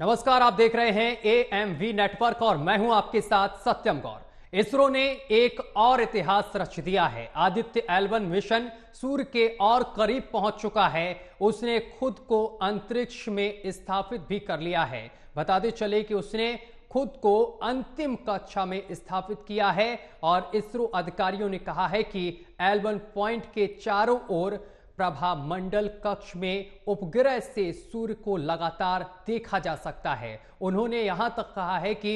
नमस्कार, आप देख रहे हैं एएमवी नेटवर्क और मैं हूं आपके साथ सत्यम गौर। इसरो ने एक और इतिहास रच दिया है। आदित्य L1 मिशन सूर्य के और करीब पहुंच चुका है। उसने खुद को अंतरिक्ष में स्थापित भी कर लिया है। बताते चले कि उसने खुद को अंतिम कक्षा में स्थापित किया है और इसरो अधिकारियों ने कहा है कि L1 पॉइंट के चारों ओर प्रभा मंडल कक्ष में उपग्रह से सूर्य को लगातार देखा जा सकता है। उन्होंने यहां तक कहा है कि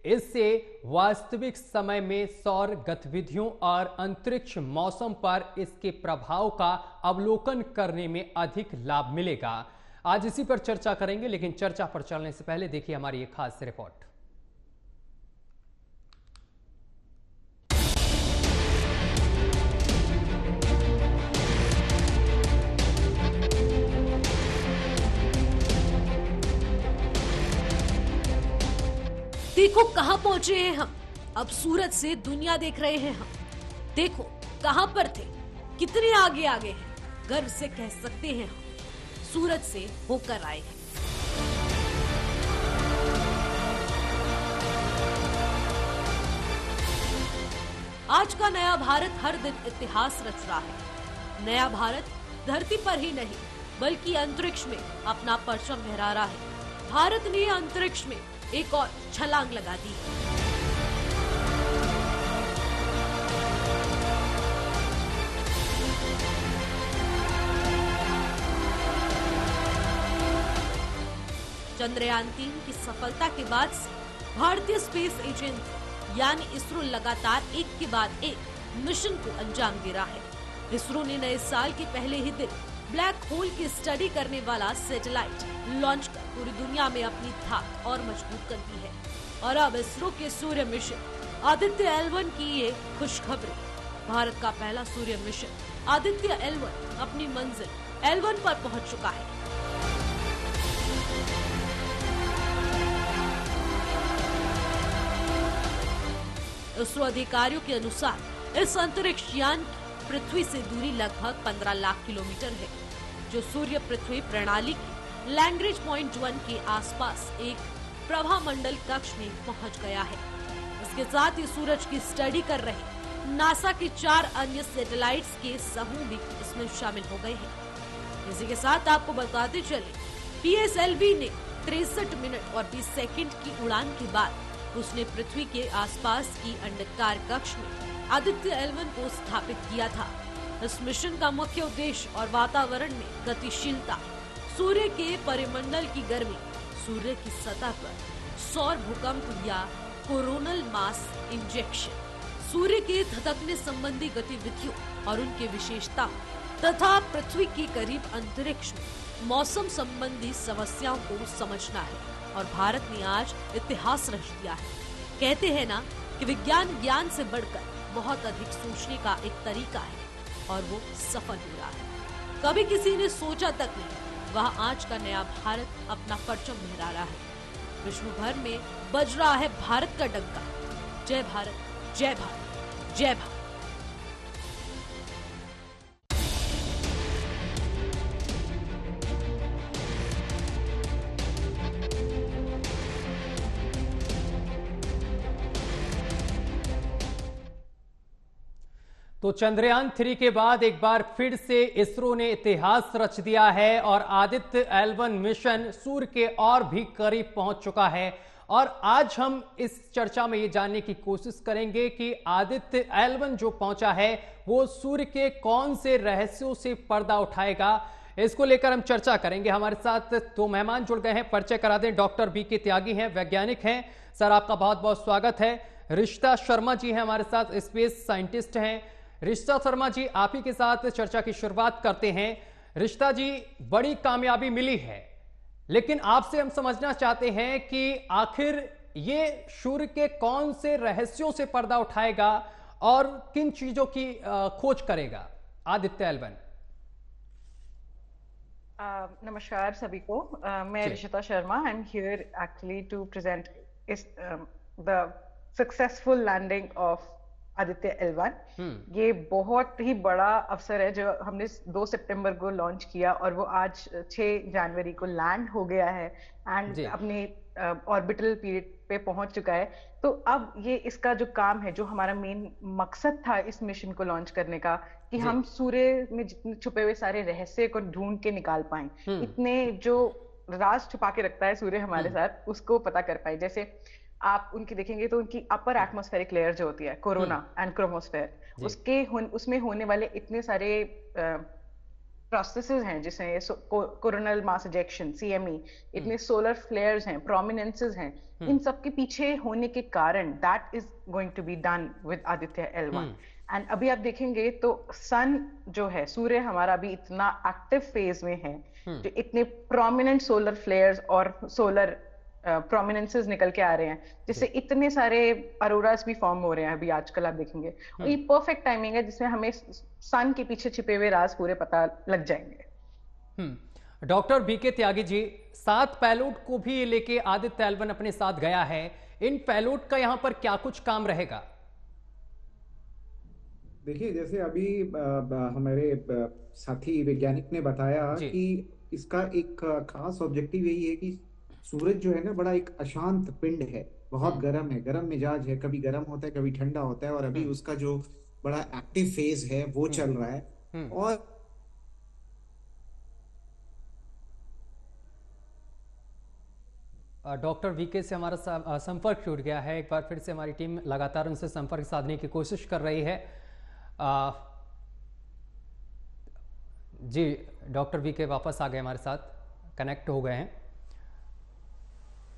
इससे वास्तविक समय में सौर गतिविधियों और अंतरिक्ष मौसम पर इसके प्रभाव का अवलोकन करने में अधिक लाभ मिलेगा। आज इसी पर चर्चा करेंगे, लेकिन चर्चा पर चलने से पहले देखिए हमारी एक खास रिपोर्ट। देखो कहां पहुंचे हैं हम। अब सूरज से दुनिया देख रहे हैं हम। देखो कहां पर थे, कितने आगे आगे हैं। गर्व से कह सकते हैं हम सूरज से होकर आए हैं। आज का नया भारत हर दिन इतिहास रच रहा है। नया भारत धरती पर ही नहीं बल्कि अंतरिक्ष में अपना परचम लहरा रहा है। भारत ने अंतरिक्ष में एक और छलांग लगा दी। चंद्रयान 3 की सफलता के बाद से भारतीय स्पेस एजेंसी यानी इसरो लगातार एक के बाद एक मिशन को अंजाम दे रहा है। इसरो ने नए साल के पहले ही दिन ब्लैक होल की स्टडी करने वाला सैटेलाइट लॉन्च कर पूरी दुनिया में अपनी धाक और मजबूत कर दी है। और अब इसरो के सूर्य मिशन आदित्य L1 की ये खुशखबरी। भारत का पहला सूर्य मिशन आदित्य L1 अपनी मंजिल L1 पर पहुंच चुका है। इसरो अधिकारियों के अनुसार इस अंतरिक्ष यान की पृथ्वी से दूरी लगभग 15 लाख किलोमीटर है, जो सूर्य पृथ्वी प्रणाली की लैग्रेंज पॉइंट 1 के आसपास एक प्रभा मंडल कक्ष में पहुंच गया है। इसके साथ ही सूरज की स्टडी कर रहे नासा के 4 अन्य सैटेलाइट्स के समूह भी इसमें शामिल हो गए हैं। इसी के साथ आपको बताते चले, PSLV ने 63 मिनट और 20 सेकंड की उड़ान के बाद उसने पृथ्वी के आसपास की अंडाकार कक्ष में आदित्य L1 को स्थापित किया था। इस मिशन का मुख्य उद्देश्य और वातावरण में गतिशीलता, सूर्य के परिमंडल की गर्मी, सूर्य की सतह पर सौर भूकंप या कोरोनल मास इंजेक्शन, सूर्य के धधकने संबंधी गतिविधियों और उनके विशेषताओं तथा पृथ्वी के करीब अंतरिक्ष में मौसम संबंधी समस्याओं को समझना है। और भारत ने आज इतिहास रच दिया है। कहते हैं ना कि विज्ञान ज्ञान से बढ़कर बहुत अधिक सोचने का एक तरीका है और वो सफल हो रहा है। कभी किसी ने सोचा तक नहीं, वह आज का नया भारत अपना परचम लहरा रहा है। विश्व भर में बज रहा है भारत का डंका। जय भारत, जय भारत, जय भारत। तो चंद्रयान 3 के बाद एक बार फिर से इसरो ने इतिहास रच दिया है और आदित्य L1 मिशन सूर्य के और भी करीब पहुंच चुका है। और आज हम इस चर्चा में ये जानने की कोशिश करेंगे कि आदित्य L1 जो पहुंचा है वो सूर्य के कौन से रहस्यों से पर्दा उठाएगा, इसको लेकर हम चर्चा करेंगे। हमारे साथ दो मेहमान जुड़ गए हैं, परिचय करा दें। डॉक्टर BK त्यागी हैं, वैज्ञानिक हैं। सर, आपका बहुत बहुत स्वागत है। रिश्ता शर्मा जी हैं हमारे साथ, स्पेस साइंटिस्ट हैं। रिश्ता शर्मा जी, आप ही के साथ चर्चा की शुरुआत करते हैं। रिश्ता जी, बड़ी कामयाबी मिली है, लेकिन आपसे हम समझना चाहते हैं कि आखिर ये सूर्य के कौन से रहस्यों से पर्दा उठाएगा और किन चीजों की खोज करेगा आदित्य L1। नमस्कार सभी को। मैं Rishta Sharma. I am here actually to present the successful landing of Aditya L1। ये बहुत ही बड़ा अवसर है जो हमने 2 सितंबर को लॉन्च किया और वो आज 6 जनवरी को लैंड हो गया है एंड जी। अपने ऑर्बिटल पीरियड पे पहुंच चुका है। तो अब ये इसका जो काम है, जो हमारा मेन मकसद था इस मिशन को लॉन्च करने का, कि जी। हम सूर्य में जितने छुपे हुए सारे रहस्य को ढूंढ के निकाल पाएं, इतने जो राज छुपा के रखता है सूर्य हमारे साथ, उसको पता कर पाए। जैसे आप उनकी देखेंगे तो उनकी अपर एटमॉस्फेरिक लेयर जो होती है, कोरोना एंड क्रोमोस्फेयर, जी। उसमें होने वाले इतने सारे प्रोसेसेस हैं, जिसे कोरोनल मास इजेक्शन CME, इतने सोलर फ्लेयर्स हैं, प्रोमिनेंसेस हैं, इन सब के पीछे होने के कारण that is going to be done with Aditya L1। And अभी आप देखेंगे तो सन जो है, सूर्य हमारा अभी इतना एक्टिव फेज में है, जो इतने प्रोमिनेंट सोलर फ्लेयर्स और सोलर प्रोमिनेंसेस निकल के आ रहे हैं, जिससे इतने सारे अरोरास भी फॉर्म हो रहे हैं अभी आजकल आप देखेंगे। और ये परफेक्ट टाइमिंग है जिसमें हमें सन के पीछे छिपे हुए राज पूरे पता लग जाएंगे। डॉक्टर बीके त्यागी जी, 7 पैलोड को भी लेके आदित्य L1 अपने साथ गया है। इन पैलोड का यहां पर क्या कुछ काम रहेगा? देखिए, जैसे अभी हमारे साथी वैज्ञानिक ने बताया जी। कि इसका एक खास ऑब्जेक्टिव यही है कि सूरज जो है ना, बड़ा एक अशांत पिंड है, बहुत गर्म है, गर्म मिजाज है, कभी गर्म होता है कभी ठंडा होता है, और अभी उसका जो बड़ा एक्टिव फेज है वो चल रहा है। और डॉक्टर वीके से हमारा संपर्क टूट गया है। एक बार फिर से हमारी टीम लगातार उनसे संपर्क साधने की कोशिश कर रही है। जी, डॉक्टर वीके वापस आ गए, हमारे साथ कनेक्ट हो गए हैं।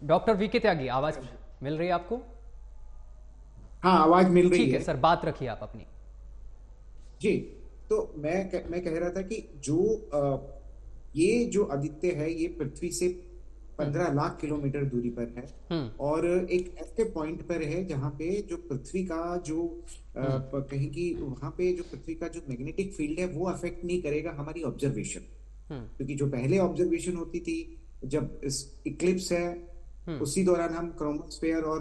डॉक्टर वीके त्यागी, आवाज मिल रही है आपको? हाँ, आवाज मिल रही ठीक है है सर, बात रखिए आप अपनी। जी। तो मैं कह रहा था कि ये जो आदित्य है, ये पृथ्वी से 15 लाख किलोमीटर दूरी पर है, और एक ऐसे पॉइंट पर है जहां पे जो पृथ्वी का जो कहीं की वहां पे जो पृथ्वी का जो मैग्नेटिक फील्ड है वो अफेक्ट नहीं करेगा हमारी ऑब्जर्वेशन। क्योंकि जो पहले ऑब्जर्वेशन होती थी जब इक्लिप्स है, उसी दौरान हम क्रोमोस्फेयर और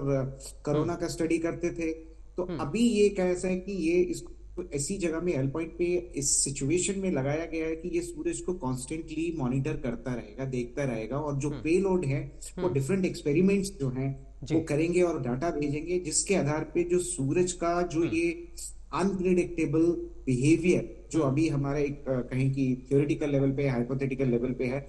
कोरोना का स्टडी करते थे। तो अभी ये कैसा है कि ये इसको ऐसी जगह में एल पॉइंट पे इस सिचुएशन में लगाया गया है कि ये सूरज को कॉन्स्टेंटली मॉनिटर करता रहेगा, देखता रहेगा, और जो पेलोड है वो डिफरेंट एक्सपेरिमेंट्स जो हैं वो करेंगे और डाटा भेजेंगे, जिसके आधार पे जो सूरज का जो ये अनप्रिडिक्टेबल बिहेवियर जो अभी हमारे एक कहीं की थ्योरेटिकल लेवल पे, हाइपोथेटिकल लेवल पे है,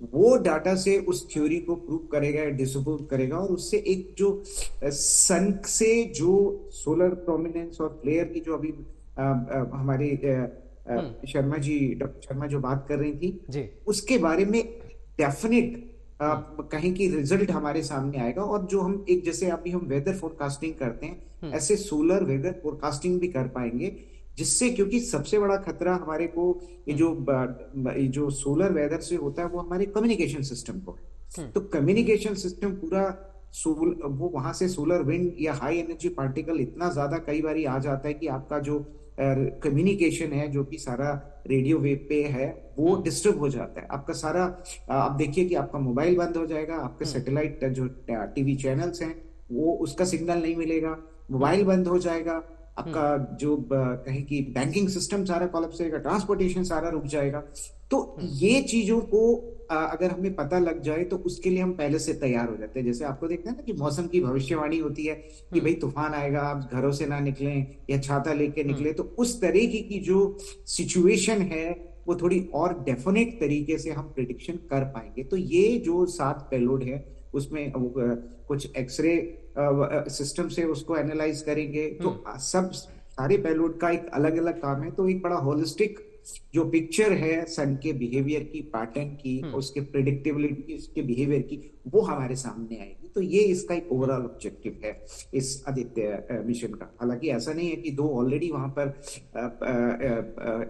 वो डाटा से उस थ्योरी को प्रूव करेगा, डिसप्रूव करेगा, और उससे एक जो सन से जो सोलर प्रोमिनेंस और फ्लेयर की जो अभी हमारी शर्मा जी, डॉक्टर शर्मा जो बात कर रही थी जी, उसके बारे में डेफिनेट कहीं की रिजल्ट हमारे सामने आएगा। और जो हम एक जैसे अभी हम वेदर फोरकास्टिंग करते हैं, ऐसे सोलर वेदर फोरकास्टिंग भी कर पाएंगे, जिससे क्योंकि सबसे बड़ा खतरा हमारे को ये जो सोलर वेदर से होता है वो हमारे कम्युनिकेशन सिस्टम को है। तो कम्युनिकेशन सिस्टम पूरा वो वहां से सोलर विंड या हाई एनर्जी पार्टिकल इतना ज्यादा कई बार आ जाता है कि आपका जो कम्युनिकेशन है, जो कि सारा रेडियो वेव पे है, वो डिस्टर्ब हो जाता है। आपका सारा आप देखिए कि आपका मोबाइल बंद हो जाएगा, आपके सैटेलाइट जो टीवी चैनल्स हैं वो उसका सिग्नल नहीं मिलेगा, मोबाइल बंद हो जाएगा, आपका जो कहीं की बैंकिंग सिस्टम सारा कोलैप्स होगा, ट्रांसपोर्टेशन सारा रुक जाएगा। तो ये चीजों को अगर हमें पता लग जाए तो उसके लिए हम पहले से तैयार हो जाते हैं। जैसे आपको देखते हैं ना कि मौसम की भविष्यवाणी होती है कि भाई तूफान आएगा, आप घरों से ना निकलें या छाता लेके निकले, तो उस तरीके की जो सिचुएशन है वो थोड़ी और डेफिनेट तरीके से हम प्रिडिक्शन कर पाएंगे। तो ये जो 7 पेलोड है उसमें कुछ एक्सरे सिस्टम से उसको एनालाइज करेंगे, तो सब सारे पेलोड का एक अलग अलग काम है। तो एक बड़ा होलिस्टिक जो पिक्चर है सन के बिहेवियर की, पैटर्न की, उसके प्रिडिक्टेबिलिटी, उसके बिहेवियर की, वो हमारे सामने आएगी। तो ये इसका एक ओवरऑल ऑब्जेक्टिव है इस आदित्य मिशन का। हालांकि ऐसा नहीं है कि 2 ऑलरेडी वहां पर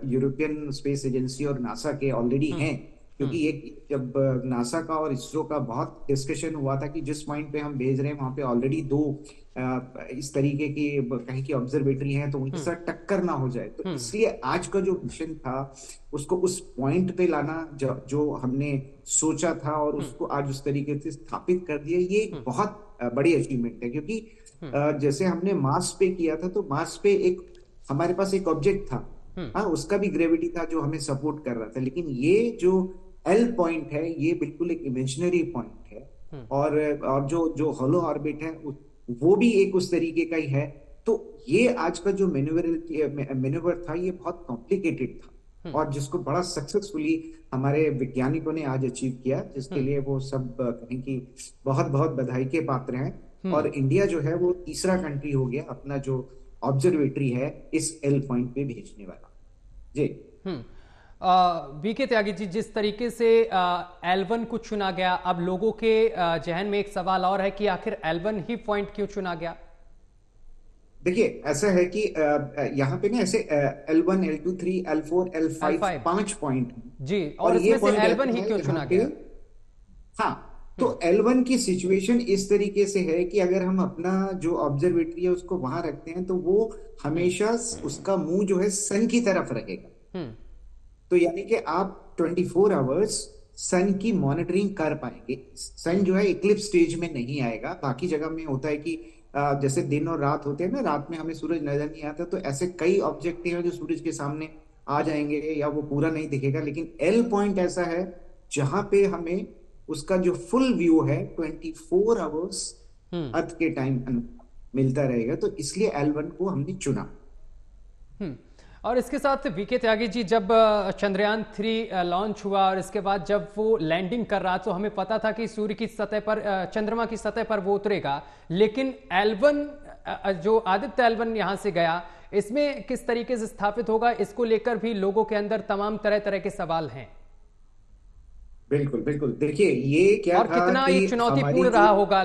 यूरोपियन स्पेस एजेंसी और नासा के ऑलरेडी हैं, क्योंकि ये जब नासा का और इसरो का बहुत डिस्कशन हुआ था कि जिस पॉइंट पे हम भेज रहे हैं वहां पे ऑलरेडी 2 इस तरीके की कहीं की ऑब्जर्वेटरी है, तो उनके साथ टक्कर ना हो जाए। तो इसलिए आज का जो मिशन था उसको उस पॉइंट पे लाना जो हमने सोचा था और उसको आज उस तरीके से स्थापित कर दिया, ये एक बहुत बड़ी अचीवमेंट है, क्योंकि जैसे हमने मार्स पे किया था, तो मार्स पे एक हमारे पास एक ऑब्जेक्ट था, हाँ, उसका भी ग्रेविटी था जो हमें सपोर्ट कर रहा था, लेकिन ये जो एल पॉइंट है ये बिल्कुल एक इमेजिनरी पॉइंट है, और जो जो हॉलो ऑर्बिट है वो भी एक उस तरीके का ही है। तो ये आज का जो मेन्यूवर था ये बहुत कॉम्प्लिकेटेड था, और जिसको बड़ा सक्सेसफुली हमारे वैज्ञानिकों ने आज अचीव किया, जिसके लिए वो सब कहें कि बहुत बहुत बधाई के पात्र हैं। और इंडिया जो है वो तीसरा कंट्री हो गया अपना जो ऑब्जर्वेटरी है इस एल पॉइंट पे भेजने वाला। जी। वीके त्यागी जी, जिस तरीके से L1 को चुना गया, अब लोगों के जहन में एक सवाल और है कि आखिर L1 ही पॉइंट क्यों चुना गया? देखिए, ऐसा है कि यहाँ पे ना ऐसे L1, L2, 3, L4, L5 5 point जी, और इसमें से L1 ही क्यों चुना गया? हाँ, तो L1 की सिचुएशन इस तरीके से है कि अगर हम अपना जो ऑब्जर्वेटरी है उसको वहां रखते हैं तो वो हमेशा उसका मुंह जो है सन की तरफ रहेगा। तो यानी कि आप 24 आवर्स सन की मॉनिटरिंग कर पाएंगे। सन जो है इक्लिप्स स्टेज में नहीं आएगा। बाकी जगह में होता है कि जैसे दिन और रात होते हैं ना, रात में हमें सूरज नजर नहीं आता, तो ऐसे कई ऑब्जेक्ट हैं जो सूरज के सामने आ जाएंगे या वो पूरा नहीं दिखेगा। लेकिन एल पॉइंट ऐसा है जहां पे हमें उसका जो फुल व्यू है 24 आवर्स अर्थ के टाइम मिलता रहेगा, तो इसलिए L1 को हमने चुना। और इसके साथ वीके त्यागी जी, जब चंद्रयान 3 लॉन्च हुआ और इसके बाद जब वो लैंडिंग कर रहा तो हमें पता था कि सूर्य की सतह पर, चंद्रमा की सतह पर वो उतरेगा, लेकिन L1 जो आदित्य L1 यहां से गया, इसमें किस तरीके से स्थापित होगा, इसको लेकर भी लोगों के अंदर तमाम तरह तरह के सवाल हैं। बिल्कुल बिल्कुल, देखिए ये क्या और था कितना कि ये चुनौतीपूर्ण रहा होगा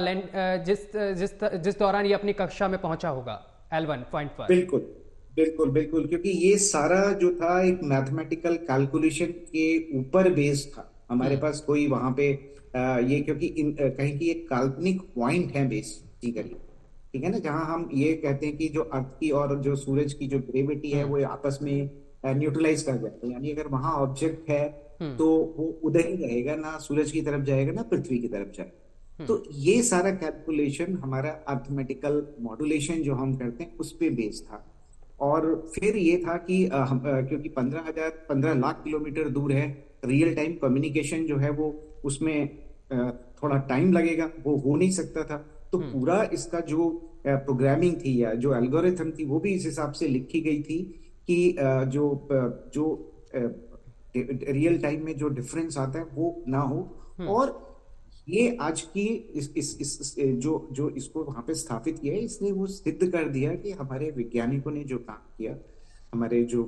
जिस दौरान ये अपनी कक्षा में पहुंचा होगा L1 पॉइंट पर। बिल्कुल बिल्कुल बिल्कुल, क्योंकि ये सारा जो था एक मैथमेटिकल कैलकुलेशन के ऊपर बेस्ड था। हमारे पास कोई वहां पे ये, क्योंकि कहीं की एक काल्पनिक पॉइंट है बेसिकली, ठीक है ना, जहां हम ये कहते हैं कि जो अर्थ की और जो सूरज की जो ग्रेविटी है वो आपस में न्यूट्रलाइज कर जाते हैं। यानी अगर वहां ऑब्जेक्ट है तो वो उधर ही रहेगा, ना सूरज की तरफ जाएगा ना पृथ्वी की तरफ जाएगा। तो ये सारा कैलकुलेशन हमारा अर्थमेटिकल मॉड्यूलेशन जो हम करते हैं उस पे बेस्ड था। और फिर ये था कि क्योंकि 15 लाख किलोमीटर दूर है, रियल टाइम कम्युनिकेशन जो है वो उसमें थोड़ा टाइम लगेगा, वो हो नहीं सकता था। तो पूरा इसका जो प्रोग्रामिंग थी या जो एल्गोरिथम थी वो भी इस हिसाब से लिखी गई थी कि जो रियल टाइम में जो डिफरेंस आता है वो ना हो। और ये आज की इस जो इसको वहां पे स्थापित किया है, इसने वो सिद्ध कर दिया कि हमारे वैज्ञानिकों ने जो काम किया, हमारे जो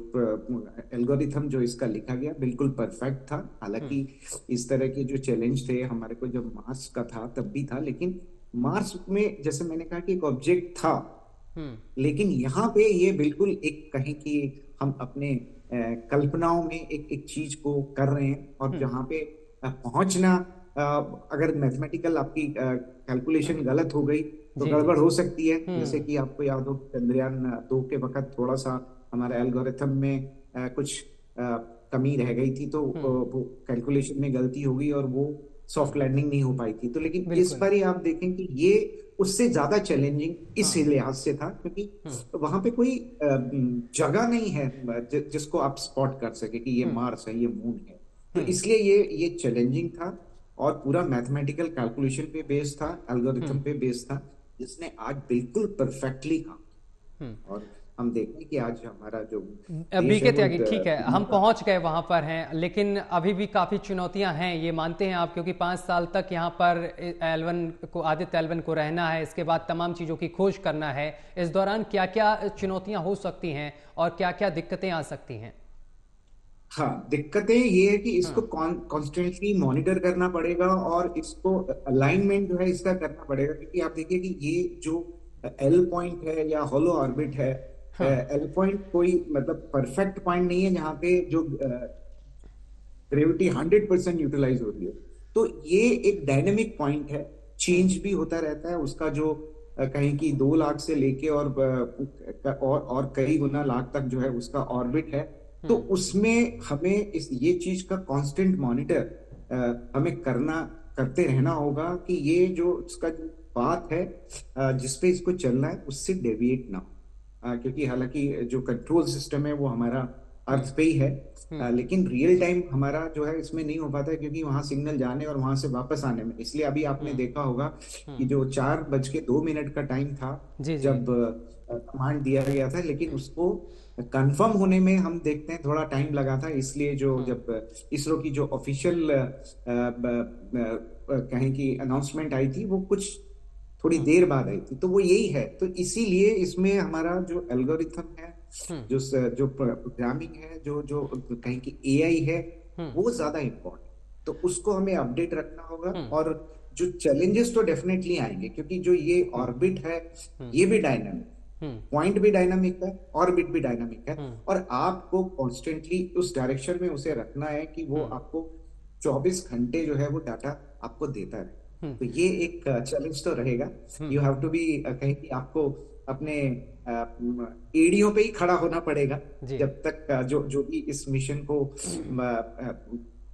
एल्गोरिथम जो इसका लिखा गया बिल्कुल परफेक्ट था। हालांकि इस तरह के जो चैलेंज थे हमारे को जब मार्स का था तब भी था, लेकिन मार्स में जैसे मैंने कहा कि एक ऑब्जेक्ट था, लेकिन यहाँ पे ये बिल्कुल एक कहीं कि हम अपने कल्पनाओं में एक चीज को कर रहे हैं, और जहाँ पे पहुंचना, अगर मैथमेटिकल आपकी कैलकुलेशन गलत हो गई तो गड़बड़ हो सकती है। जैसे कि आपको याद हो चंद्रयान 2 के वक्त थोड़ा सा हमारा एल्गोरिथम में कुछ कमी रह गई थी, तो वो कैलकुलेशन में गलती हो गई और वो सॉफ्ट लैंडिंग नहीं हो पाई थी। तो लेकिन इस बार ही आप देखें कि ये उससे ज्यादा चैलेंजिंग इस लिहाज से था क्योंकि वहां पे कोई जगह नहीं है जिसको आप स्पॉट कर सके कि ये मार्स है, ये मून है। तो इसलिए ये चैलेंजिंग था और पूरा मैथमेटिकल कैलकुलेशन पे बेस्ड था, एल्गोरिथम पे बेस्ड था, जिसने आज बिल्कुल परफेक्टली काम। और हम देखें कि आज हमारा जो बीके त्यागी, ठीक है, हम पहुंच गए वहां पर हैं, लेकिन अभी भी काफी चुनौतियां हैं, ये मानते हैं आप, क्योंकि 5 साल तक यहाँ पर आदित्य L1 को रहना है, इसके बाद तमाम चीजों की खोज करना है। इस दौरान क्या क्या चुनौतियां हो सकती हैं और क्या क्या दिक्कतें आ सकती हैं? हाँ, दिक्कतें ये है कि इसको कॉन्स्टेंटली मॉनिटर करना पड़ेगा और इसको अलाइनमेंट जो है इसका करना पड़ेगा, क्योंकि आप देखिए कि ये जो एल पॉइंट है या होलो ऑर्बिट है, एल पॉइंट कोई मतलब परफेक्ट पॉइंट नहीं है जहां पे जो ग्रेविटी 100% यूटिलाइज हो रही है। तो ये एक डायनेमिक पॉइंट है, चेंज भी होता रहता है उसका, जो कहीं की 2 लाख से लेके और कई गुना लाख तक जो है उसका ऑर्बिट है। तो उसमें हमें ये चीज का कांस्टेंट मॉनिटर हमें करना करते रहना होगा कि ये जो इसका जो बात है जिसपे इसको चलना है उससे डेविएट ना हो। क्योंकि हालांकि जो कंट्रोल सिस्टम है वो हमारा अर्थ पे ही है, लेकिन रियल टाइम हमारा जो है इसमें नहीं हो पाता है, क्योंकि वहां सिग्नल जाने और वहां से वापस आने में, इसलिए अभी आपने देखा होगा कि जो 4:02 का टाइम था जी जी। जब कमांड दिया गया था, लेकिन उसको कंफर्म होने में हम देखते हैं थोड़ा टाइम लगा था, इसलिए जो जब इसरो की जो ऑफिशियल कहें कि अनाउंसमेंट आई थी वो कुछ थोड़ी देर बाद आई थी, तो वो यही है। तो इसीलिए इसमें हमारा जो एल्गोरिथम है, जो प्रोग्रामिंग है, जो जो कहें कि एआई है, वो ज्यादा इम्पोर्टेंट, तो उसको हमें अपडेट रखना होगा। और जो चैलेंजेस तो डेफिनेटली आएंगे, क्योंकि जो ये ऑर्बिट है ये भी डायनामिक, पॉइंट भी डायनामिक है, ऑर्बिट भी डायनामिक है, और आपको कॉन्स्टेंटली उस डायरेक्शन में उसे रखना है कि वो आपको 24 घंटे जो है वो डाटा आपको देता रहे। तो ये एक चैलेंज तो रहेगा। यू हैव टू बी, कहें कि आपको अपने एड़ियों पे ही खड़ा होना पड़ेगा जब तक जो भी इस मिशन को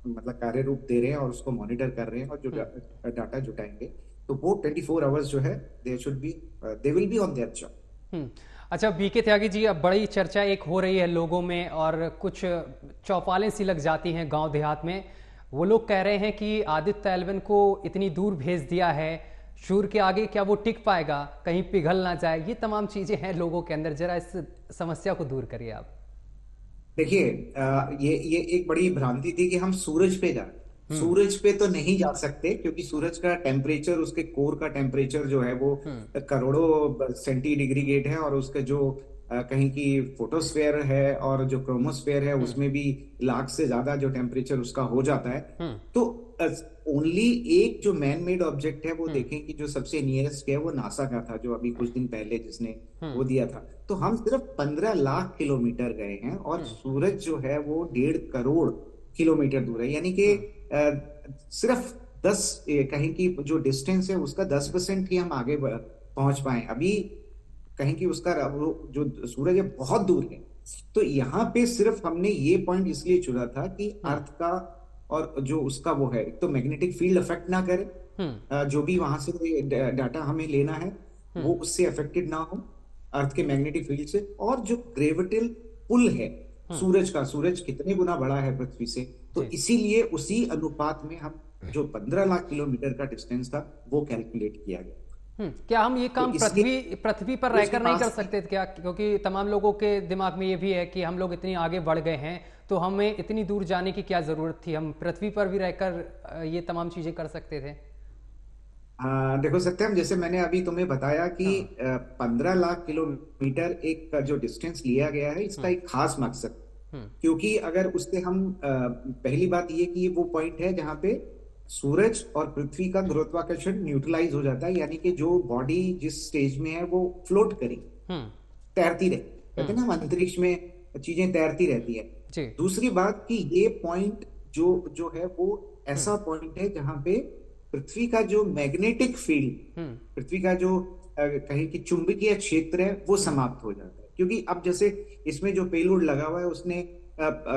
मतलब कार्य रूप दे रहे हैं और उसको मॉनिटर कर रहे हैं और जो डाटा जुटाएंगे, तो वो 24 आवर्स जो है they will be on their job. अच्छा बीके त्यागी जी, अब बड़ी चर्चा एक हो रही है लोगों में और कुछ चौपालें सी लग जाती हैं गांव देहात में। वो लोग कह रहे हैं कि आदित्य एल1 को इतनी दूर भेज दिया है, सूर्य के आगे क्या वो टिक पाएगा, कहीं पिघल ना जाए, ये तमाम चीजें हैं लोगों के अंदर। जरा इस समस्या को दूर करिए आप। देखिए, ये एक बड़ी भ्रांति थी कि हम सूरज पे जा, सूरज पे तो नहीं जा सकते, क्योंकि सूरज का टेम्परेचर, उसके कोर का टेम्परेचर जो है वो करोड़ों सेंटीग्रेड है, और उसके जो कहीं की फोटोस्फेयर है और जो क्रोमोस्फेयर है उसमें भी लाख से ज्यादा जो टेम्परेचर उसका हो जाता है। तो ओनली एक जो मैन मेड ऑब्जेक्ट है वो देखें कि जो सबसे नियरेस्ट है वो नासा का था, जो अभी कुछ दिन पहले जिसने वो दिया था। तो हम सिर्फ 15 लाख किलोमीटर गए हैं, और सूरज जो है वो 1.5 करोड़ किलोमीटर दूर है, यानी कि सिर्फ 10 कहीं की जो डिस्टेंस है उसका 10% ही हम आगे पहुंच पाए अभी। कहीं कि उसका जो सूरज है बहुत दूर है। तो यहाँ पे सिर्फ हमने ये पॉइंट इसलिए चुना था कि अर्थ का और जो उसका वो है, एक तो मैग्नेटिक फील्ड अफेक्ट ना करे, जो भी वहां से डाटा हमें लेना है वो उससे अफेक्टेड ना हो अर्थ के मैग्नेटिक फील्ड से, और जो ग्रेविटेल पुल है सूरज का, सूरज कितने गुना बड़ा है पृथ्वी से, तो इसीलिए उसी अनुपात में हम जो 15 लाख किलोमीटर का डिस्टेंस था वो कैलकुलेट किया गया। क्या हम ये काम पृथ्वी पर रहकर नहीं कर सकते क्या? क्योंकि तमाम लोगों के दिमाग में ये भी है कि हम लोग इतनी आगे बढ़ गए हैं तो हमें इतनी दूर जाने की क्या जरूरत थी, हम पृथ्वी पर भी रहकर ये तमाम चीजें कर सकते थे। देखो सत्यम, जैसे मैंने अभी तुम्हें बताया कि 15 लाख किलोमीटर एक जो डिस्टेंस लिया गया है, इसका एक खास मकसद, क्योंकि अगर उससे हम पहली बात ये कि वो पॉइंट है जहां पे सूरज और पृथ्वी का गुरुत्वाकर्षण न्यूट्रलाइज हो जाता है, यानी कि जो बॉडी जिस स्टेज में है वो फ्लोट करी, तैरती रहे, कहते हैं ना अंतरिक्ष में चीजें तैरती रहती है। दूसरी बात कि ये पॉइंट जो है वो ऐसा पॉइंट है जहां पे पृथ्वी का जो मैग्नेटिक फील्ड, पृथ्वी का जो कहीं की चुंबकीय क्षेत्र है वो समाप्त हो जाता है। क्योंकि अब जैसे इसमें जो पेलोड लगा हुआ है उसने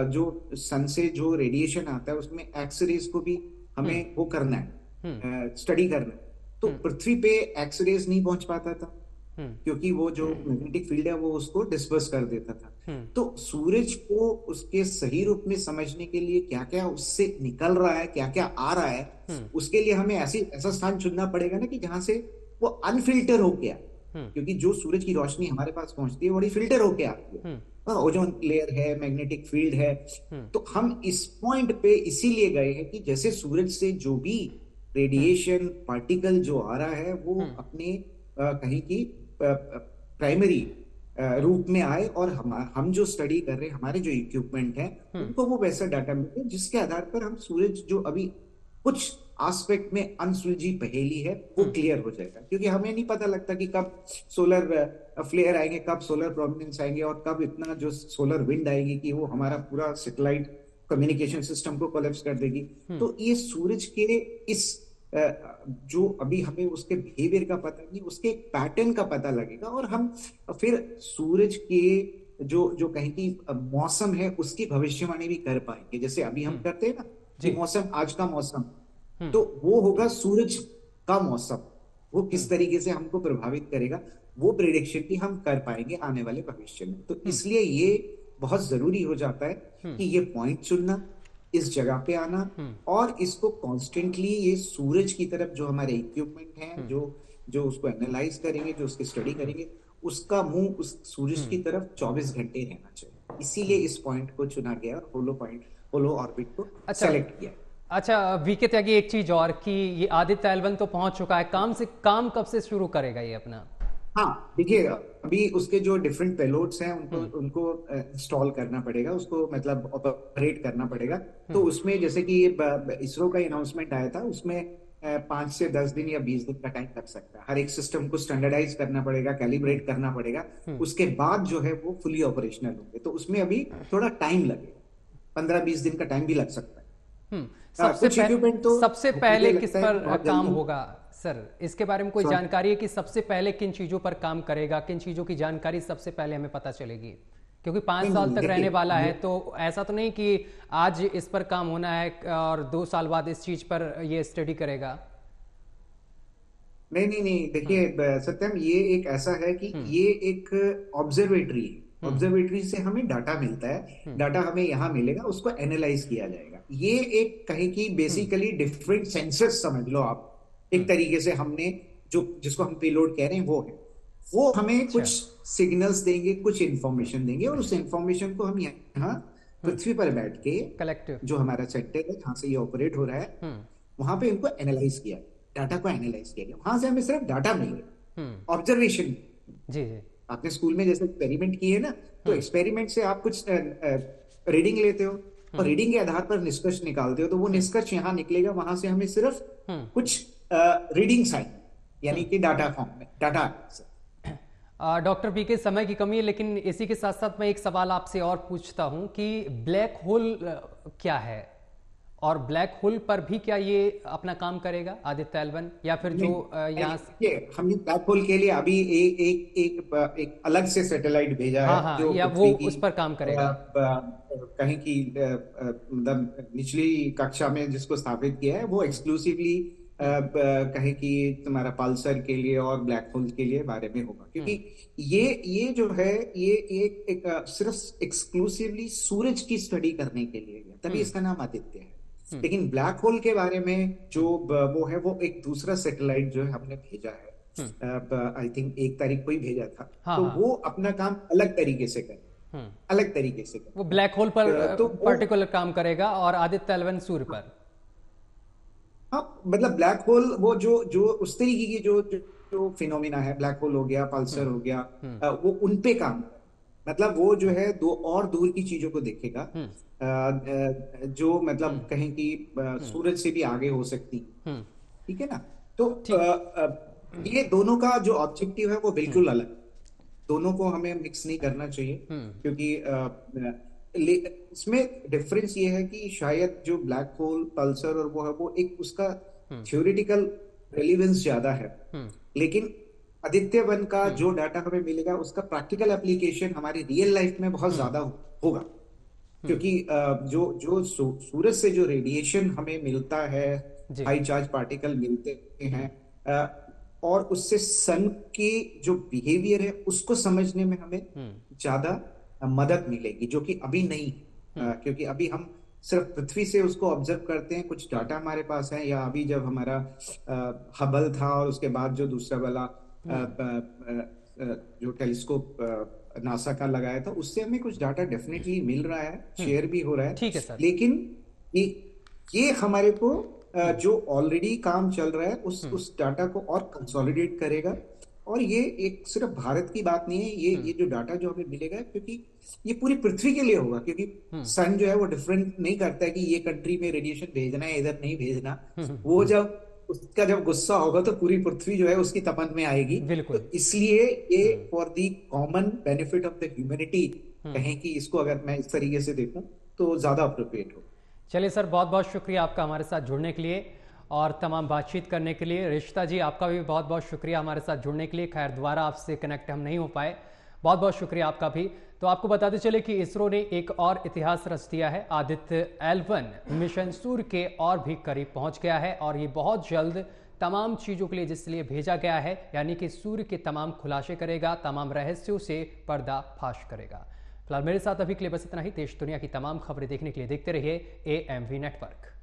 जो सन से जो रेडिएशन आता है उसमें एक्सरेज को भी हमें वो करना है, स्टडी करना है। तो पृथ्वी पे एक्सरेज नहीं पहुंच पाता था, क्योंकि वो जो मैग्नेटिक फील्ड है वो उसको डिस्पर्स कर देता था। तो सूरज को उसके सही रूप में समझने के लिए क्या क्या उससे निकल रहा है, क्या क्या आ रहा है, उसके लिए हमें ऐसा स्थान चुनना पड़ेगा ना कि जहां से वो अनफिल्टर होके आए, क्योंकि जो सूरज की रोशनी हमारे पास पहुंचती है बड़ी फिल्टर होके आती है, ओजोन लेयर है, मैग्नेटिक फील्ड है। तो हम इस पॉइंट पे इसीलिए गए हैं कि जैसे सूरज से जो भी रेडिएशन पार्टिकल जो आ रहा है वो अपने कहीं की प्राइमरी रूप में आए, और हम जो स्टडी कर रहे हैं, हमारे जो इक्विपमेंट है उनको वो वैसा डाटा मिले जिसके आधार पर हम सूरज जो अभी कुछ एस्पेक्ट में अनसुलझी पहेली है वो क्लियर हो जाएगा। क्योंकि हमें नहीं पता लगता कि कब सोलर फ्लेयर आएंगे, कब सोलर प्रोमिनेंस आएंगे, और कब इतना जो सोलर विंड आएगी कि वो हमारा पूरा सैटेलाइट कम्युनिकेशन सिस्टम को कोलैप्स कर देगी। तो ये सूरज के इस जो अभी हमें उसके बिहेवियर का पता नहीं, उसके पैटर्न का पता लगेगा, और हम फिर सूरज के जो कहीं की मौसम है उसकी भविष्यवाणी भी कर पाएंगे। जैसे अभी हम करते हैं ना कि मौसम, आज का मौसम तो वो होगा सूरज का मौसम, वो किस तरीके से हमको प्रभावित करेगा, वो प्रिडिक्शन भी हम कर पाएंगे आने वाले भविष्य में। तो इसलिए ये बहुत जरूरी हो जाता है कि ये पॉइंट चुनना, इस जगह पे आना, और इसको कॉन्स्टेंटली ये सूरज की तरफ जो हमारे इक्विपमेंट हैं, जो उसको एनालाइज करेंगे, जो उसकी स्टडी करेंगे, उसका मुंह उस सूरज की तरफ 24 घंटे रहना चाहिए। इसीलिए इस पॉइंट को चुना गया और होलो ऑर्बिट को सेलेक्ट किया। अच्छा वीके त्यागी, एक चीज और कि ये आदित्य L1 तो पहुंच चुका है, काम कब से शुरू करेगा ये अपना? हाँ देखिए, अभी उसके जो डिफरेंट पेलोड्स हैं उनको इंस्टॉल करना पड़ेगा, उसको मतलब ऑपरेट करना पड़ेगा। तो उसमें जैसे कि इसरो का अनाउंसमेंट आया था, उसमें 5 से 10 दिन या 20 दिन का टाइम लग सकता है। हर एक सिस्टम को स्टैंडर्डाइज करना पड़ेगा, कैलिब्रेट करना पड़ेगा, उसके बाद जो है वो फुली ऑपरेशनल होंगे। तो उसमें अभी थोड़ा टाइम लगेगा, 15-20 दिन का टाइम भी लग सकता है। सबसे पहले किस पर काम होगा सर, इसके बारे में कोई जानकारी है कि सबसे पहले किन चीजों पर काम करेगा, किन चीजों की जानकारी सबसे पहले हमें पता चलेगी? क्योंकि 5 साल तक रहने वाला है, तो ऐसा तो नहीं कि आज इस पर काम होना है और 2 साल बाद इस चीज पर ये स्टडी करेगा। नहीं, देखिए सत्यम, ये एक ऐसा है कि ये एक ऑब्जर्वेटरी है। ऑब्जर्वेटरी से हमें डाटा मिलता है, डाटा हमें यहाँ मिलेगा, उसको एनालाइज किया जाएगा। ये एक कहें कि बेसिकली डिफरेंट सेंसर्स समझ लो आप, एक तरीके से हमने जिसको हम पेलोड कह रहे हैं वो हमें कुछ सिग्नल्स देंगे, कुछ इंफॉर्मेशन देंगे, और उस इंफॉर्मेशन को हम यहाँ पृथ्वी पर बैठ के कलेक्टिव जो हमारा सेंटर है जहाँ से ये ऑपरेट हो रहा है, वहां पे इनको एनालाइज किया, डाटा को एनालाइज किया गया। वहां से हमें सिर्फ डाटा मिल गया, ऑब्जर्वेशन। जी आपने स्कूल में जैसे एक्सपेरिमेंट किए ना, तो एक्सपेरिमेंट से आप कुछ रीडिंग लेते हो और रीडिंग के आधार पर निष्कर्ष निकालते हो, तो वो निष्कर्ष यहाँ निकलेगा। वहां से हमें सिर्फ कुछ रीडिंग साइन, यानी कि डाटा फॉर्म में डाटा। डॉक्टर पीके, समय की कमी है, लेकिन इसी के साथ साथ मैं एक सवाल आपसे और पूछता हूं कि ब्लैक होल क्या है, और ब्लैक होल पर भी क्या ये अपना काम करेगा आदित्य L1, या फिर जो यहाँ हमने ब्लैक होल के लिए अभी एक अलग से सैटेलाइट भेजा है, जो या वो उस पर काम करेगा, कहीं की मतलब निचली कक्षा में जिसको स्थापित किया है, वो एक्सक्लूसिवली कहें कि तुम्हारा पल्सर के लिए और ब्लैक होल के लिए बारे में होगा। क्योंकि ये जो है ये एक सिर्फ एक्सक्लूसिवली सूरज की स्टडी करने के लिए है, तभी इसका नाम आदित्य है। लेकिन ब्लैक होल के बारे में जो वो है, वो एक दूसरा सैटेलाइट जो है हमने भेजा है, आई थिंक 1 तारीख को ही भेजा था। तो वो अपना काम अलग तरीके से करे, अलग तरीके से करे। वो ब्लैक होल पर तो पर्टिकुलर काम करेगा और आदित्य L1 सूर्य पर। हाँ, मतलब ब्लैक होल वो जो उस तरीके की जो फिनोमिना है, ब्लैक होल हो गया, पल्सर हो गया, वो उन पे काम, मतलब वो जो है दो और दूर की चीजों को देखेगा, जो मतलब कहें कि सूरज से भी आगे हो सकती, ठीक है ना। तो ये दोनों का जो ऑब्जेक्टिव है वो बिल्कुल अलग, दोनों को हमें मिक्स नहीं करना चाहिए। क्योंकि इसमें डिफरेंस ये है कि शायद जो ब्लैक होल, पल्सर और वो है, वो एक उसका थ्योरेटिकल रेलिवेंस ज्यादा है, लेकिन आदित्य 1 का जो डाटा हमें मिलेगा उसका प्रैक्टिकल एप्लीकेशन हमारी रियल लाइफ में बहुत ज्यादा होगा। क्योंकि जो सूरज से जो रेडिएशन हमें मिलता है, हाई चार्ज पार्टिकल मिलते हैं, और उससे सन की जो बिहेवियर है उसको समझने में हमें ज्यादा मदद मिलेगी, जो कि अभी नहीं है। क्योंकि अभी हम सिर्फ पृथ्वी से उसको ऑब्जर्व करते हैं, कुछ डाटा हमारे पास है, या अभी जब हमारा हबल था और उसके बाद जो दूसरा वाला जो टेलीस्कोप नासा का लगाया था, उससे हमें कुछ डाटा डेफिनेटली मिल रहा है, शेयर भी हो रहा है। ठीक है सर। लेकिन ये हमारे को जो ऑलरेडी काम चल रहा है उस डाटा को और कंसोलिडेट करेगा। और ये एक सिर्फ भारत की बात नहीं है, ये जो डाटा जो हमें मिलेगा, क्योंकि ये पूरी पृथ्वी के लिए होगा। क्योंकि सन जो है वो डिफरेंट नहीं करता है कि ये कंट्री में रेडिएशन भेजना है, इधर नहीं भेजना। वो जब गुस्सा होगा तो पूरी पृथ्वी जो है उसकी तपन में आएगी। बिल्कुल। तो इसलिए ये for the common benefit of the humanity, कहें कि इसको अगर मैं इस तरीके से देखूं तो ज्यादा अप्रोप्रिएट हो। चलिए सर, बहुत बहुत शुक्रिया आपका हमारे साथ जुड़ने के लिए और तमाम बातचीत करने के लिए। रिश्ता जी, आपका भी बहुत बहुत शुक्रिया हमारे साथ जुड़ने के लिए। खैर दोबारा आपसे कनेक्ट हम नहीं हो पाए, बहुत बहुत शुक्रिया आपका भी। तो आपको बताते चले कि इसरो ने एक और इतिहास रच दिया है। आदित्य L1 मिशन सूर्य के और भी करीब पहुंच गया है और ये बहुत जल्द तमाम चीजों के लिए जिसलिए भेजा गया है, यानी कि सूर्य के तमाम खुलासे करेगा, तमाम रहस्यों से पर्दाफाश करेगा। फिलहाल मेरे साथ अभी के लिए बस इतना ही। देश दुनिया की तमाम खबरें देखने के लिए देखते रहिए AMV नेटवर्क।